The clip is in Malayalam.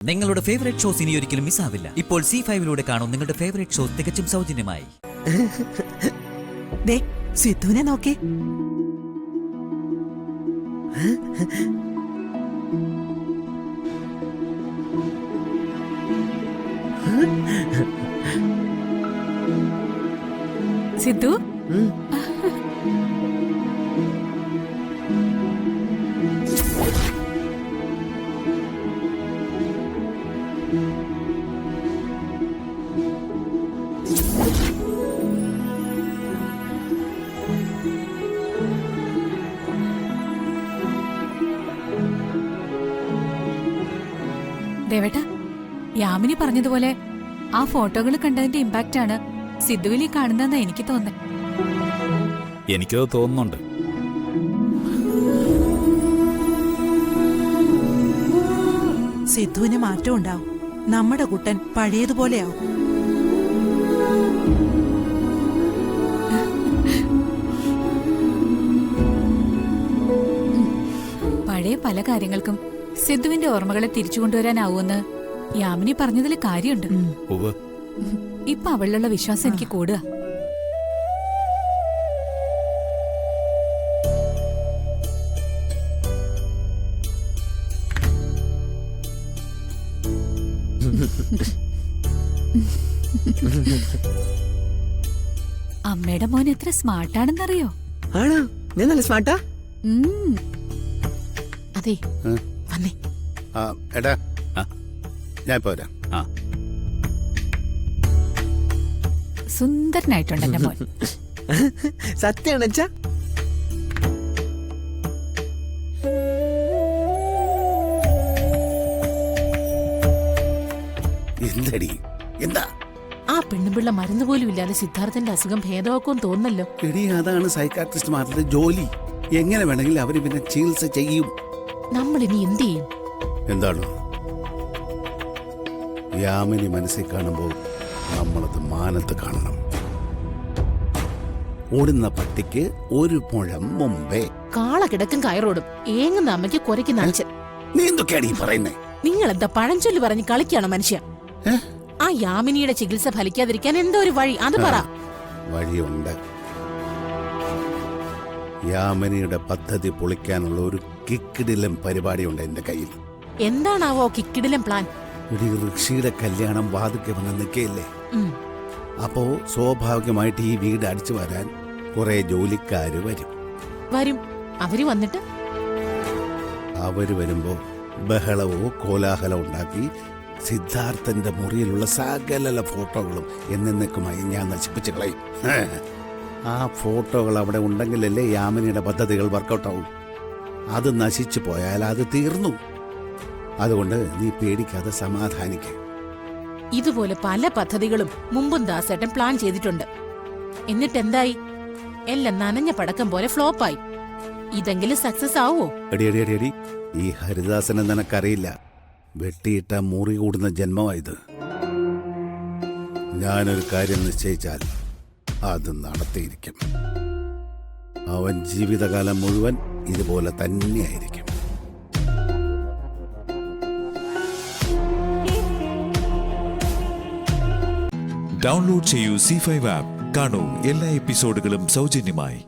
നിങ്ങളുടെ ഫേവറേറ്റ് ഷോസ് ഇനി ഒരിക്കലും മിസ്സാവില്ല. ഇപ്പോൾ C5 കാണും നിങ്ങളുടെ ഫേവറേറ്റ് ഷോസ് തികച്ചും സൗജന്യമായി. സിദ്ധുവിനെ നോക്കി. സിദ്ധു ദേവേട്ടാ, യാമിനി പറഞ്ഞതുപോലെ ആ ഫോട്ടോകൾ കണ്ടതിന്റെ ഇമ്പാക്റ്റ് ആണ് സിദ്ധുവിൽ കാണുന്നതെന്നാ എനിക്ക് തോന്നുന്നത്. എനിക്കത് തോന്നുന്നുണ്ട്. സിദ്ധുവിന് മാറ്റം ഉണ്ടാവും. നമ്മുടെ കുട്ടൻ പഴയതുപോലെയാവും. പഴയ പല കാര്യങ്ങൾക്കും സിദ്ധുവിന്റെ ഓർമ്മകളെ തിരിച്ചു കൊണ്ടുവരാനാവൂന്ന് യാമിനി പറഞ്ഞതിൽ കാര്യമുണ്ട്. ഇപ്പൊ അവളിലുള്ള വിശ്വാസം എനിക്ക് കൂടുക. അമ്മയുടെ മോൻ എത്ര സ്മാർട്ടാണെന്നറിയോ? ആണോ? ഞാൻ നല്ല സ്മാർട്ടാ. അതെ, വന്നേ. എടാ, ഞാൻ പോരാ. സുന്ദരനായിട്ടുണ്ട് എന്റെ മോൻ. സത്യാണ് അച്ഛാ. എന്തടി? എന്താ? ആ പെണ്ണുപിള്ള മരുന്ന് പോലും ഇല്ലാതെ സിദ്ധാർത്ഥന്റെ അസുഖം ഭേദമാക്കുമെന്ന് തോന്നല്ലോ. എടി, അതാണ് സൈക്കാട്രിസ്റ്റുമാരുടെ ജോലി. എങ്ങനെ വേണമെങ്കിലും അവര് പിന്നെ ചികിത്സ ചെയ്യും. നമ്മൾ ഇനി എന്ത് ചെയ്യും? എന്താണ്? യാമിനി മനസ്സിൽ കാണുമ്പോൾ നമ്മളത് മാനത്ത് കാണണം. ഓടുന്ന പട്ടിക്ക് ഒരു മുഴം മുമ്പേ. കാള കിടക്കും കയറോടും ഏങ്ങുന്ന അമ്മയ്ക്ക് കുരയ്ക്കുന്ന അച്ഛൻ. നീ എന്തൊക്കെയാണ് ഈ പറയുന്നേ? നിങ്ങളെന്താ പഴഞ്ചൊല്ലി പറഞ്ഞ് കളിക്കാണോ മനുഷ്യ? ആ യാമിനിയുടെ ചികിത്സ ഫലിക്കാതിരിക്കാൻ എന്തോ ഒരു വഴി, അത് പറ. വഴിയുണ്ട്. യാമിനിയുടെ പദ്ധതി പൊളിക്കാനുള്ള ഒരു കിക്കിടിലം പരിപാടിയുണ്ട് എന്റെ കയ്യിൽ. എന്താണാവോ കിക്കിടിലം പ്ലാൻ? ഒരു ഋഷിയുടെ കല്യാണം വാതിക്കെ വന്ന് നിൽക്കയില്ലേ? അപ്പോ സ്വാഭാവികമായിട്ട് ഈ വീട് അടിച്ചു വരാൻ കുറെ ജോലിക്കാര് വരും. അവര് വന്നിട്ട് അവര് വരുമ്പോ ബഹളവോ കോലാഹലമോ ഉണ്ടാക്കി സിദ്ധാർത്ഥന്റെ മുറിയിലുള്ള സകല ഫോട്ടോകളും എന്നേക്കുമായി ഞാൻ നശിപ്പിച്ചു കളയും. ആ ഫോട്ടോകൾ അവിടെ ഉണ്ടെങ്കിലല്ലേ യാമിനിയുടെ പദ്ധതികൾ വർക്കൗട്ടാവും. അത് നശിച്ചു പോയാൽ അത് തീർന്നു. അതുകൊണ്ട് നീ പേടിക്കാതെ സമാധാനിക്ക്. ഇതുപോലെ പല പദ്ധതികളും മുമ്പും ദാസേട്ടൻ പ്ലാൻ ചെയ്തിട്ടുണ്ട്. എന്നിട്ടെന്തായി? എല്ലാം നനഞ്ഞ പടക്കം പോലെ ഫ്ലോപ്പായി. ഇതെങ്കിലും സക്സസ് ആവോ? എടി, ഈ ഹരിദാസനെ നിനക്കറിയില്ല. വെട്ടിയിട്ട മുറി കൂടുന്ന ജന്മമായത്. ഞാനൊരു കാര്യം നിശ്ചയിച്ചാൽ അത് നടത്തിയിരിക്കും. അവൻ ജീവിതകാലം മുഴുവൻ ഇതുപോലെ തന്നെയായിരിക്കും. ഡൗൺലോഡ് ചെയ്യൂ C5 ആപ്പ്. കാണൂ എല്ലാ എപ്പിസോഡുകളും സൗജന്യമായി.